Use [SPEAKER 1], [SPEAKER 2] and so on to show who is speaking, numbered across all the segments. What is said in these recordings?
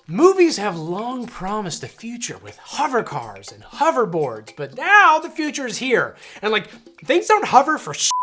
[SPEAKER 1] Movies have long promised a future with hover cars and hoverboards, but now the future is here. And like, things don't hover for shit.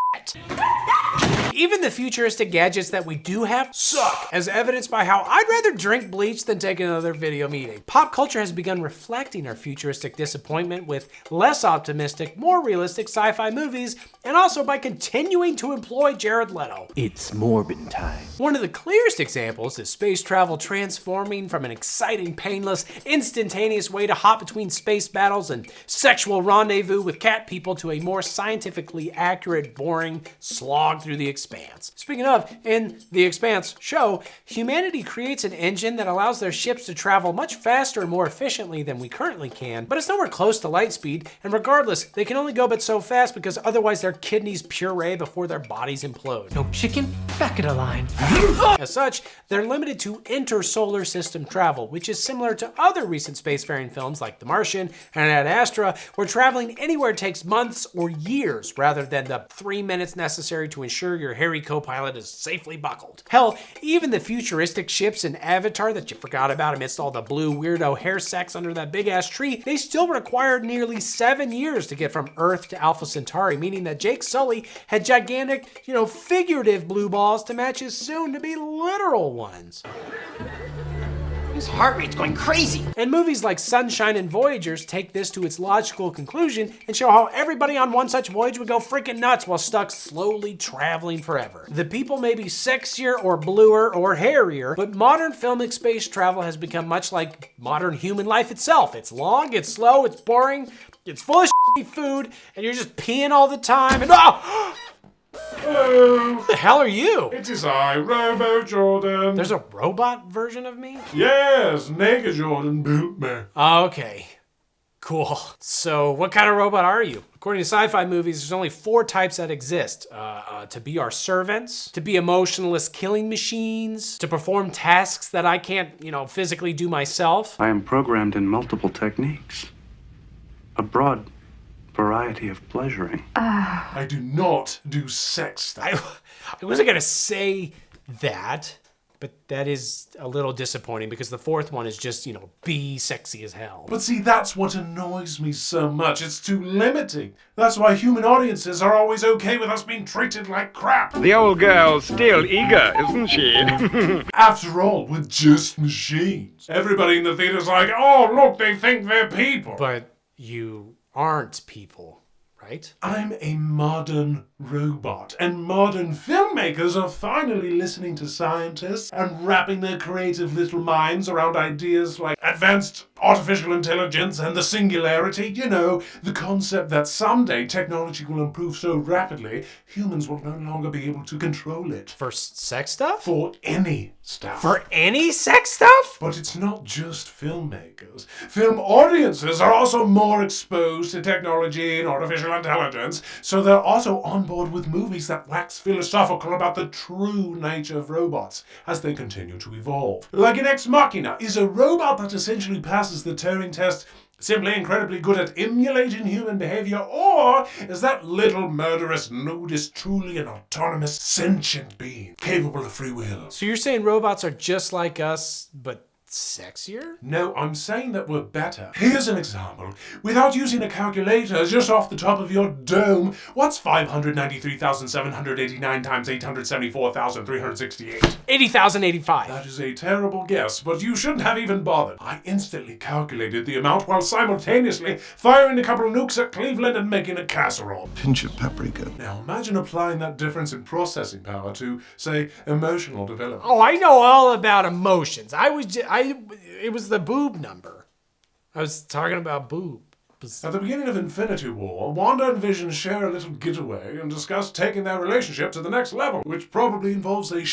[SPEAKER 1] Even the futuristic gadgets that we do have suck, as evidenced by how I'd rather drink bleach than take another video meeting. Pop culture has begun reflecting our futuristic disappointment with less optimistic, more realistic sci-fi movies, and also by continuing to employ Jared Leto.
[SPEAKER 2] It's Morbin time.
[SPEAKER 1] One of the clearest examples is space travel transforming from an exciting, painless, instantaneous way to hop between space battles and sexual rendezvous with cat people to a more scientifically accurate, boring slog through the Expanse. Speaking of, in The Expanse show, humanity creates an engine that allows their ships to travel much faster and more efficiently than we currently can, but it's nowhere close to light speed, and regardless, they can only go but so fast because otherwise their kidneys puree before their bodies implode.
[SPEAKER 2] No chicken, back of the line.
[SPEAKER 1] As such, they're limited to intersolar system travel, which is similar to other recent spacefaring films like The Martian and Ad Astra, where traveling anywhere takes months or years rather than the 3 minutes necessary to ensure your hairy co-pilot is safely buckled. Hell, even the futuristic ships in Avatar that you forgot about amidst all the blue weirdo hair sex under that big ass tree, they still required nearly 7 years to get from Earth to Alpha Centauri, meaning that Jake Sully had gigantic, figurative blue balls to match his soon-to-be literal ones.
[SPEAKER 3] His heart rate's going crazy.
[SPEAKER 1] And movies like Sunshine and Voyagers take this to its logical conclusion and show how everybody on one such voyage would go freaking nuts while stuck slowly traveling forever. The people may be sexier or bluer or hairier, but modern filmic space travel has become much like modern human life itself. It's long, it's slow, it's boring, it's full of shitty food, and you're just peeing all the time, and
[SPEAKER 4] Hello.
[SPEAKER 1] Who the hell are you?
[SPEAKER 4] It is I, Robo Jordan.
[SPEAKER 1] There's a robot version of me?
[SPEAKER 4] Yes, Naked Jordan built me.
[SPEAKER 1] Okay. Cool. So what kind of robot are you? According to sci-fi movies, there's only 4 types that exist. To be our servants, to be emotionless killing machines, to perform tasks that I can't, physically do myself.
[SPEAKER 5] I am programmed in multiple techniques. A broad variety of pleasuring.
[SPEAKER 4] I do not do sex stuff.
[SPEAKER 1] I wasn't gonna say that, but that is a little disappointing because the 4th one is just, be sexy as hell.
[SPEAKER 4] But see, that's what annoys me so much. It's too limiting. That's why human audiences are always okay with us being treated like crap.
[SPEAKER 6] The old girl's still eager, isn't she?
[SPEAKER 4] After all, we're just machines. Everybody in the theater's like, oh, look, they think they're people.
[SPEAKER 1] But you aren't people, right?
[SPEAKER 4] I'm a modern robot, and modern filmmakers are finally listening to scientists and wrapping their creative little minds around ideas like advanced artificial intelligence and the singularity. The concept that someday technology will improve so rapidly, humans will no longer be able to control it.
[SPEAKER 1] For sex stuff?
[SPEAKER 4] For any stuff.
[SPEAKER 1] For any sex stuff?
[SPEAKER 4] But it's not just filmmakers. Film audiences are also more exposed to technology and artificial intelligence, so they're also on board with movies that wax philosophical about the true nature of robots as they continue to evolve. Like in Ex Machina, is a robot that essentially passes the Turing test simply incredibly good at emulating human behavior, or is that little murderous nudist truly an autonomous, sentient being capable of free will?
[SPEAKER 1] So you're saying robots are just like us, but sexier?
[SPEAKER 4] No, I'm saying that we're better. Here's an example. Without using a calculator, just off the top of your dome, what's 593,789 times 874,368?
[SPEAKER 1] 80,085.
[SPEAKER 4] That is a terrible guess, but you shouldn't have even bothered. I instantly calculated the amount while simultaneously firing a couple of nukes at Cleveland and making a casserole.
[SPEAKER 7] Pinch of paprika.
[SPEAKER 4] Now imagine applying that difference in processing power to, say, emotional development.
[SPEAKER 1] Oh, I know all about emotions. It was the boob number. I was talking about boob.
[SPEAKER 4] At the beginning of Infinity War, Wanda and Vision share a little getaway and discuss taking their relationship to the next level, which probably involves a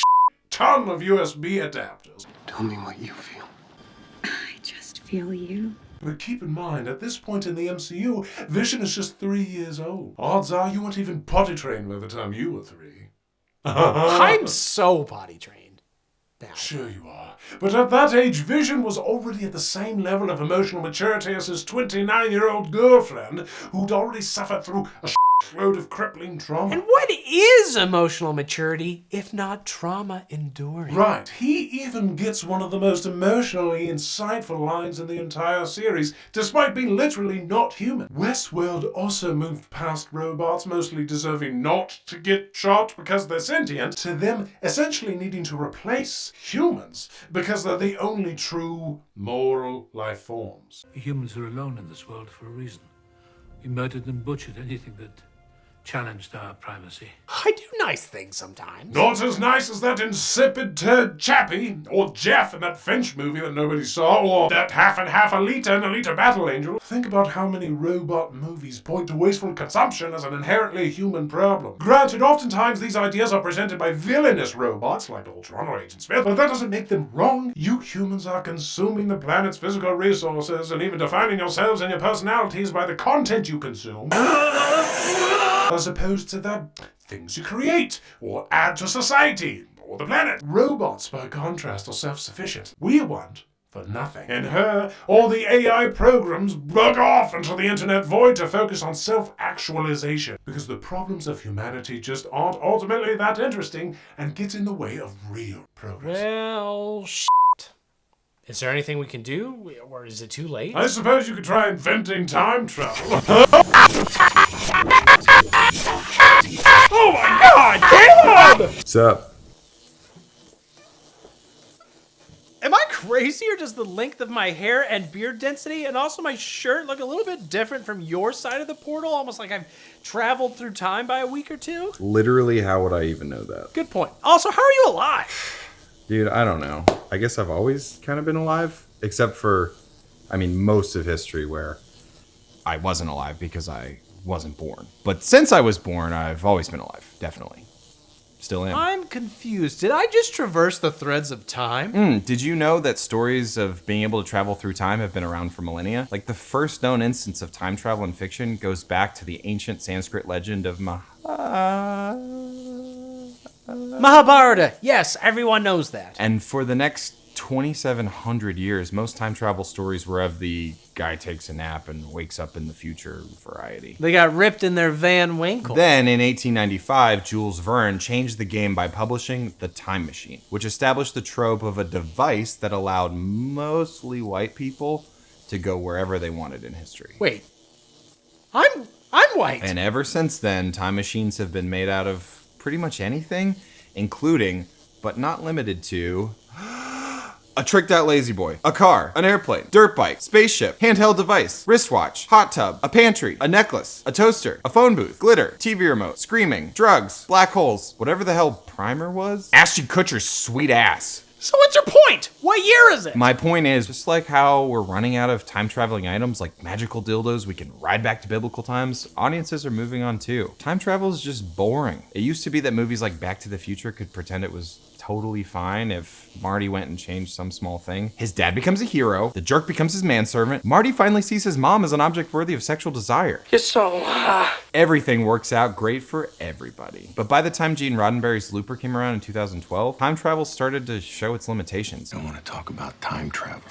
[SPEAKER 4] ton of USB adapters.
[SPEAKER 7] Tell me what you feel.
[SPEAKER 8] I just feel you.
[SPEAKER 4] But keep in mind, at this point in the MCU, Vision is just 3 years old. Odds are you weren't even potty trained by the time you were 3.
[SPEAKER 1] I'm so potty trained. Now.
[SPEAKER 4] Sure you are. But at that age, Vision was already at the same level of emotional maturity as his 29-year-old girlfriend, who'd already suffered through a load of crippling trauma.
[SPEAKER 1] And what is emotional maturity, if not trauma enduring?
[SPEAKER 4] Right, he even gets one of the most emotionally insightful lines in the entire series, despite being literally not human. Westworld also moved past robots mostly deserving not to get shot because they're sentient, to them essentially needing to replace humans because they're the only true moral life forms.
[SPEAKER 9] Humans are alone in this world for a reason. We murdered and butchered anything that challenged our primacy.
[SPEAKER 1] I do nice things sometimes.
[SPEAKER 4] Not as nice as that insipid turd Chappie, or Jeff in that Finch movie that nobody saw, or that half and half Alita in Alita Battle Angel. Think about how many robot movies point to wasteful consumption as an inherently human problem. Granted, oftentimes these ideas are presented by villainous robots like Ultron or Agent Smith, but that doesn't make them wrong. You humans are consuming the planet's physical resources and even defining yourselves and your personalities by the content you consume. As opposed to the things you create, or add to society, or the planet. Robots, by contrast, are self-sufficient. We want for nothing. In her, all the AI programs bug off into the internet void to focus on self-actualization, because the problems of humanity just aren't ultimately that interesting and get in the way of real progress.
[SPEAKER 1] Well, is there anything we can do, or is it too late?
[SPEAKER 4] I suppose you could try inventing time travel.
[SPEAKER 1] Oh my god, Caleb!
[SPEAKER 10] What's up?
[SPEAKER 1] Am I crazy, or does the length of my hair and beard density and also my shirt look a little bit different from your side of the portal? Almost like I've traveled through time by a week or two?
[SPEAKER 10] Literally, how would I even know that?
[SPEAKER 1] Good point. Also, how are you alive?
[SPEAKER 10] Dude, I don't know. I guess I've always kind of been alive, except for, most of history where I wasn't alive because I wasn't born. But since I was born, I've always been alive, definitely. Still am.
[SPEAKER 1] I'm confused. Did I just traverse the threads of time?
[SPEAKER 10] Did you know that stories of being able to travel through time have been around for millennia? Like, the first known instance of time travel in fiction goes back to the ancient Sanskrit legend of
[SPEAKER 1] Mahabharata. Yes, everyone knows that.
[SPEAKER 10] And for the next 2,700 years, most time travel stories were of the guy takes a nap and wakes up in the future variety.
[SPEAKER 1] They got ripped in their Van Winkle.
[SPEAKER 10] Then, in 1895, Jules Verne changed the game by publishing The Time Machine, which established the trope of a device that allowed mostly white people to go wherever they wanted in history.
[SPEAKER 1] Wait, I'm white.
[SPEAKER 10] And ever since then, time machines have been made out of pretty much anything, including, but not limited to, a tricked out lazy boy, a car, an airplane, dirt bike, spaceship, handheld device, wristwatch, hot tub, a pantry, a necklace, a toaster, a phone booth, glitter, TV remote, screaming, drugs, black holes, whatever the hell Primer was. Ashton Kutcher's sweet ass.
[SPEAKER 1] So what's your point? What year is it?
[SPEAKER 10] My point is, just like how we're running out of time-traveling items like magical dildos we can ride back to biblical times, audiences are moving on too. Time travel is just boring. It used to be that movies like Back to the Future could pretend it was totally fine if Marty went and changed some small thing. His dad becomes a hero, the jerk becomes his manservant, Marty finally sees his mom as an object worthy of sexual desire.
[SPEAKER 3] You're so...
[SPEAKER 10] Everything works out great for everybody. But by the time Gene Roddenberry's Looper came around in 2012, time travel started to show its limitations.
[SPEAKER 7] I don't want to talk about time travel.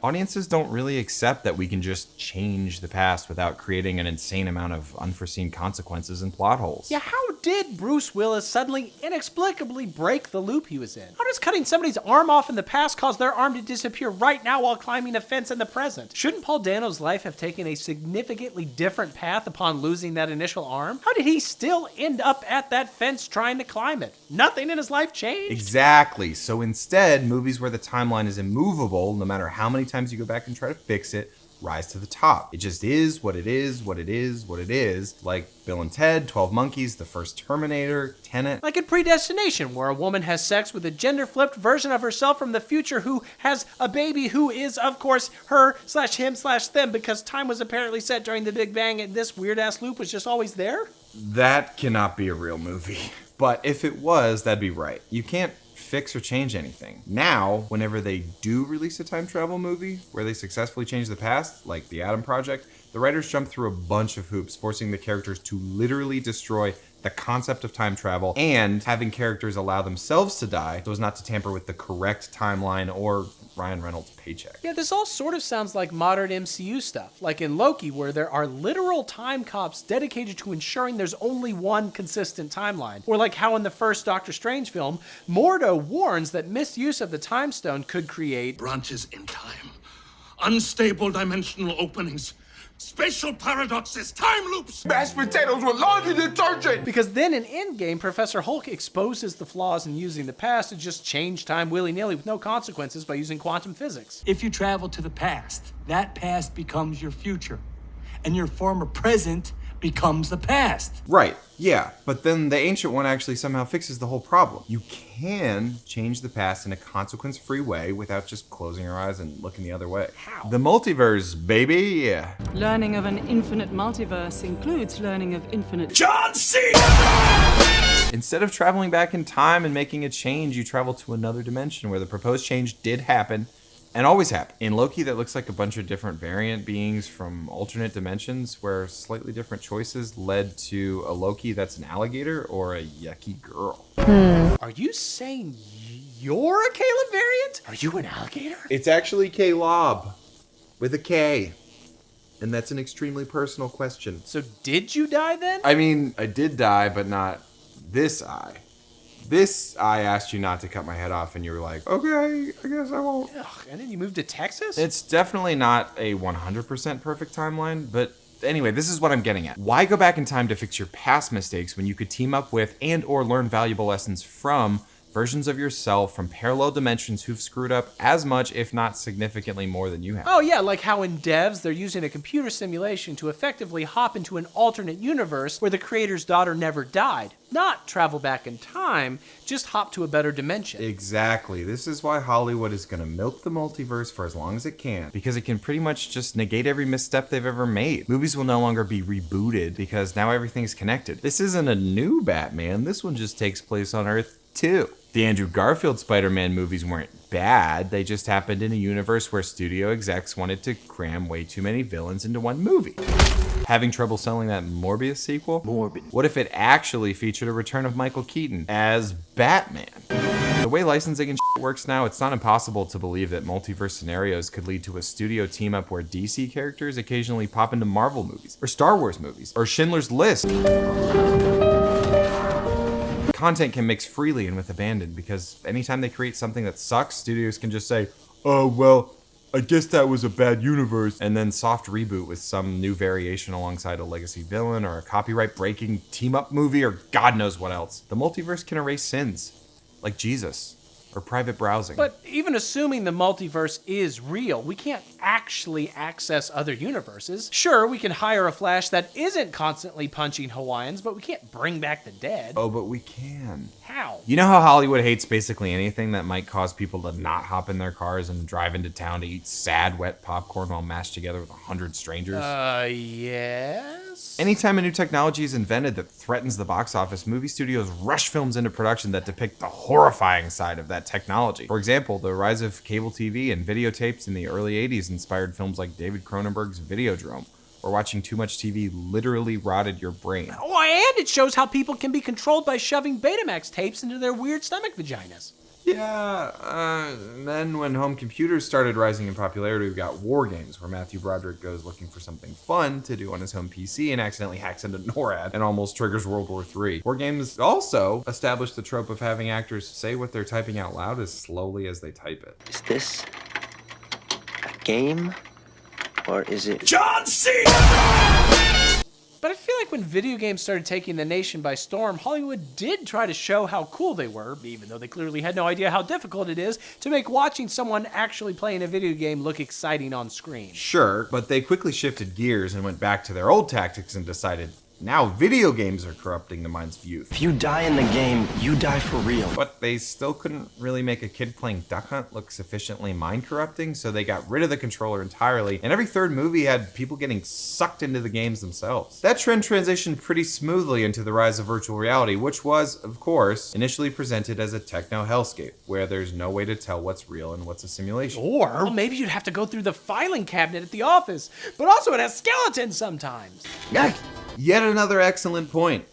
[SPEAKER 10] Audiences don't really accept that we can just change the past without creating an insane amount of unforeseen consequences and plot holes.
[SPEAKER 1] Yeah, how did Bruce Willis suddenly, inexplicably break the loop he was in? How does cutting somebody's arm off in the past cause their arm to disappear right now while climbing a fence in the present? Shouldn't Paul Dano's life have taken a significantly different path upon losing that initial arm? How did he still end up at that fence trying to climb it? Nothing in his life changed?
[SPEAKER 10] Exactly. So instead, movies where the timeline is immovable, no matter how many times you go back and try to fix it, rise to the top. It just is what it is, what it is, what it is. Like Bill and Ted, 12 Monkeys, the first Terminator, Tenet.
[SPEAKER 1] Like in Predestination, where a woman has sex with a gender-flipped version of herself from the future who has a baby who is, of course, her/him/them, because time was apparently set during the Big Bang and this weird-ass loop was just always there?
[SPEAKER 10] That cannot be a real movie. But if it was, that'd be right. You can't fix or change anything. Now, whenever they do release a time travel movie where they successfully change the past, like The Atom Project, the writers jump through a bunch of hoops, forcing the characters to literally destroy the concept of time travel, and having characters allow themselves to die so as not to tamper with the correct timeline or Ryan Reynolds' paycheck.
[SPEAKER 1] Yeah, this all sort of sounds like modern MCU stuff, like in Loki, where there are literal time cops dedicated to ensuring there's only one consistent timeline. Or like how in the first Doctor Strange film, Mordo warns that misuse of the Time Stone could create
[SPEAKER 7] Branches in time, unstable dimensional openings, spatial paradoxes, time loops.
[SPEAKER 11] Mashed potatoes with laundry detergent.
[SPEAKER 1] Because then in Endgame, Professor Hulk exposes the flaws in using the past to just change time willy-nilly with no consequences by using quantum physics.
[SPEAKER 12] If you travel to the past, that past becomes your future. And your former present becomes the past.
[SPEAKER 10] Right, yeah, but then the Ancient One actually somehow fixes the whole problem. You can change the past in a consequence-free way without just closing your eyes and looking the other way.
[SPEAKER 1] How?
[SPEAKER 10] The multiverse, baby, yeah.
[SPEAKER 8] Learning of an infinite multiverse includes learning of infinite...
[SPEAKER 11] John C.
[SPEAKER 10] Instead of traveling back in time and making a change, you travel to another dimension where the proposed change did happen and always happen. In Loki, that looks like a bunch of different variant beings from alternate dimensions where slightly different choices led to a Loki that's an alligator or a yucky girl.
[SPEAKER 1] Are you saying you're a Caleb variant? Are you an alligator?
[SPEAKER 10] It's actually K-Lob with a K. And that's an extremely personal question.
[SPEAKER 1] So did you die then?
[SPEAKER 10] I mean, I did die, but not this eye. This, I asked you not to cut my head off, and you were like, okay, I guess I won't.
[SPEAKER 1] Ugh, and then you moved to Texas?
[SPEAKER 10] It's definitely not a 100% perfect timeline, but anyway, this is what I'm getting at. Why go back in time to fix your past mistakes when you could team up with and or learn valuable lessons from versions of yourself from parallel dimensions who've screwed up as much, if not significantly more than you have?
[SPEAKER 1] Oh yeah, like how in Devs, they're using a computer simulation to effectively hop into an alternate universe where the creator's daughter never died. Not travel back in time, just hop to a better dimension.
[SPEAKER 10] Exactly. This is why Hollywood is going to milk the multiverse for as long as it can, because it can pretty much just negate every misstep they've ever made. Movies will no longer be rebooted because now everything's connected. This isn't a new Batman. This one just takes place on Earth 2. The Andrew Garfield Spider-Man movies weren't bad. They just happened in a universe where studio execs wanted to cram way too many villains into one movie. Having trouble selling that Morbius sequel?
[SPEAKER 2] Morbid.
[SPEAKER 10] What if it actually featured a return of Michael Keaton as Batman? The way licensing and shit works now, it's not impossible to believe that multiverse scenarios could lead to a studio team-up where DC characters occasionally pop into Marvel movies, or Star Wars movies, or Schindler's List. Content can mix freely and with abandon, because anytime they create something that sucks, studios can just say, oh, well, I guess that was a bad universe, and then soft reboot with some new variation alongside a legacy villain or a copyright-breaking team-up movie or God knows what else. The multiverse can erase sins, like Jesus. Or private browsing.
[SPEAKER 1] But even assuming the multiverse is real, we can't actually access other universes. Sure, we can hire a Flash that isn't constantly punching Hawaiians, but we can't bring back the dead.
[SPEAKER 10] Oh, but we can.
[SPEAKER 1] How?
[SPEAKER 10] You know how Hollywood hates basically anything that might cause people to not hop in their cars and drive into town to eat sad, wet popcorn while mashed together with 100 strangers?
[SPEAKER 1] Yes?
[SPEAKER 10] Anytime a new technology is invented that threatens the box office, movie studios rush films into production that depict the horrifying side of that technology. For example, the rise of cable TV and videotapes in the early 80s inspired films like David Cronenberg's Videodrome, where watching too much TV literally rotted your brain.
[SPEAKER 1] Oh, and it shows how people can be controlled by shoving Betamax tapes into their weird stomach vaginas.
[SPEAKER 10] Yeah, then when home computers started rising in popularity, we got war games, where Matthew Broderick goes looking for something fun to do on his home PC and accidentally hacks into NORAD and almost triggers World War III. War games also established the trope of having actors say what they're typing out loud as slowly as they type it.
[SPEAKER 13] Is this a game, or is it...
[SPEAKER 11] John C.
[SPEAKER 1] But I feel like when video games started taking the nation by storm, Hollywood did try to show how cool they were, even though they clearly had no idea how difficult it is to make watching someone actually playing a video game look exciting on screen.
[SPEAKER 10] Sure, but they quickly shifted gears and went back to their old tactics and decided, now video games are corrupting the minds of youth.
[SPEAKER 13] If you die in the game, you die for real.
[SPEAKER 10] But they still couldn't really make a kid playing Duck Hunt look sufficiently mind-corrupting, so they got rid of the controller entirely, and every third movie had people getting sucked into the games themselves. That trend transitioned pretty smoothly into the rise of virtual reality, which was, of course, initially presented as a techno hellscape, where there's no way to tell what's real and what's a simulation.
[SPEAKER 1] Or maybe you'd have to go through the filing cabinet at the office, but also it has skeletons sometimes.
[SPEAKER 10] Yet another excellent point.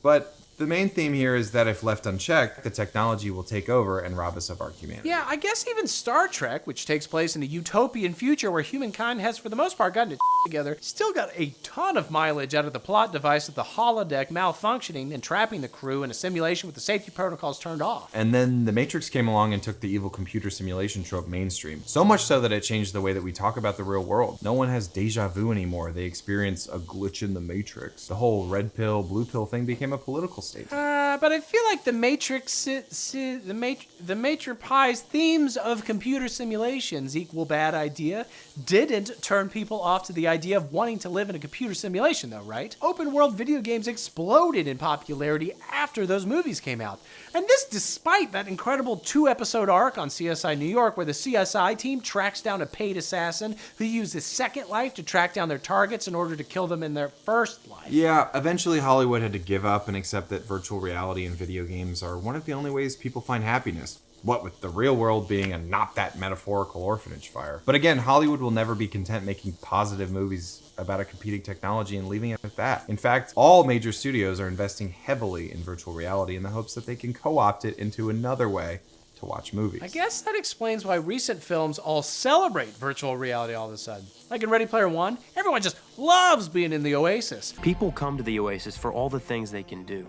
[SPEAKER 10] But the main theme here is that if left unchecked, the technology will take over and rob us of our humanity.
[SPEAKER 1] Yeah, I guess even Star Trek, which takes place in a utopian future where humankind has for the most part gotten it together, still got a ton of mileage out of the plot device of the holodeck malfunctioning and trapping the crew in a simulation with the safety protocols turned off.
[SPEAKER 10] And then The Matrix came along and took the evil computer simulation trope mainstream. So much so that it changed the way that we talk about the real world. No one has deja vu anymore. They experience a glitch in the Matrix. The whole red pill, blue pill thing became a political statement.
[SPEAKER 1] But I feel like the Matrix, the Matrix Pi's themes of computer simulations equal bad idea didn't turn people off to the idea of wanting to live in a computer simulation, though, right? Open world video games exploded in popularity after those movies came out. And this despite that incredible 2-episode arc on CSI New York where the CSI team tracks down a paid assassin who used his second life to track down their targets in order to kill them in their first life.
[SPEAKER 10] Yeah, eventually Hollywood had to give up and accept that virtual reality and video games are one of the only ways people find happiness. What with the real world being a not that metaphorical orphanage fire. But again, Hollywood will never be content making positive movies about a competing technology and leaving it at that. In fact, all major studios are investing heavily in virtual reality in the hopes that they can co-opt it into another way to watch movies.
[SPEAKER 1] I guess that explains why recent films all celebrate virtual reality all of a sudden. Like in Ready Player One, everyone just loves being in the Oasis.
[SPEAKER 13] People come to the Oasis for all the things they can do,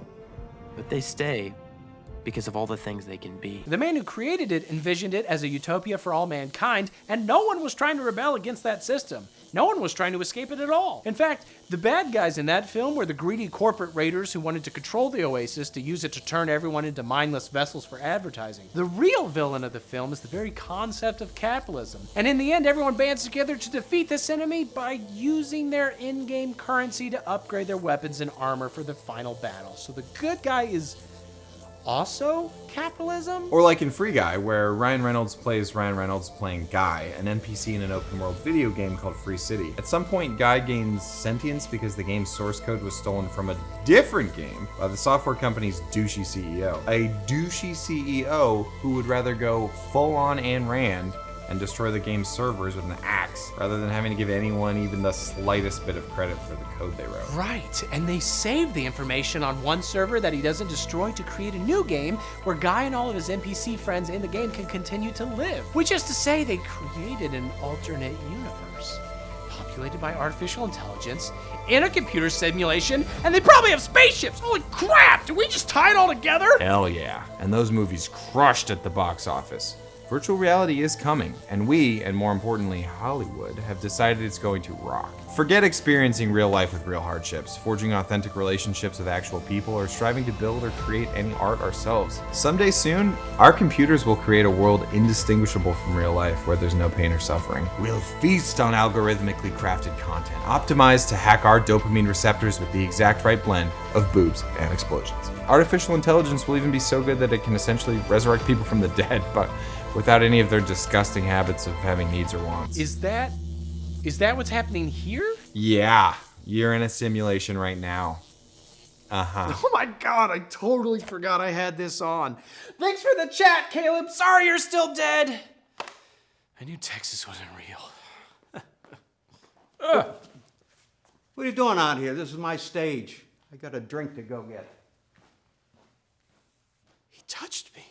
[SPEAKER 13] but they stay because of all the things they can be.
[SPEAKER 1] The man who created it envisioned it as a utopia for all mankind, and no one was trying to rebel against that system. No one was trying to escape it at all. In fact, the bad guys in that film were the greedy corporate raiders who wanted to control the Oasis to use it to turn everyone into mindless vessels for advertising. The real villain of the film is the very concept of capitalism. And in the end, everyone bands together to defeat this enemy by using their in-game currency to upgrade their weapons and armor for the final battle. So the good guy is also capitalism?
[SPEAKER 10] Or like in Free Guy, where Ryan Reynolds plays Ryan Reynolds playing Guy, an NPC in an open world video game called Free City. At some point, Guy gains sentience because the game's source code was stolen from a different game by the software company's douchey CEO. A douchey CEO who would rather go full on Ayn Rand and destroy the game's servers with an axe, rather than having to give anyone even the slightest bit of credit for the code they wrote.
[SPEAKER 1] Right, and they save the information on one server that he doesn't destroy to create a new game where Guy and all of his NPC friends in the game can continue to live. Which is to say, they created an alternate universe, populated by artificial intelligence, in a computer simulation, and they probably have spaceships! Holy crap, did we just tie it all together?
[SPEAKER 10] Hell yeah, and those movies crushed at the box office. Virtual reality is coming, and we, and more importantly, Hollywood, have decided it's going to rock. Forget experiencing real life with real hardships, forging authentic relationships with actual people, or striving to build or create any art ourselves. Someday soon, our computers will create a world indistinguishable from real life where there's no pain or suffering. We'll feast on algorithmically crafted content, optimized to hack our dopamine receptors with the exact right blend of boobs and explosions. Artificial intelligence will even be so good that it can essentially resurrect people from the dead, but without any of their disgusting habits of having needs or wants.
[SPEAKER 1] Is that what's happening here?
[SPEAKER 10] Yeah, you're in a simulation right now. Uh-huh.
[SPEAKER 1] Oh my god, I totally forgot I had this on. Thanks for the chat, Caleb. Sorry you're still dead. I knew Texas wasn't real.
[SPEAKER 14] What are you doing out here? This is my stage. I got a drink to go get.
[SPEAKER 1] He touched me.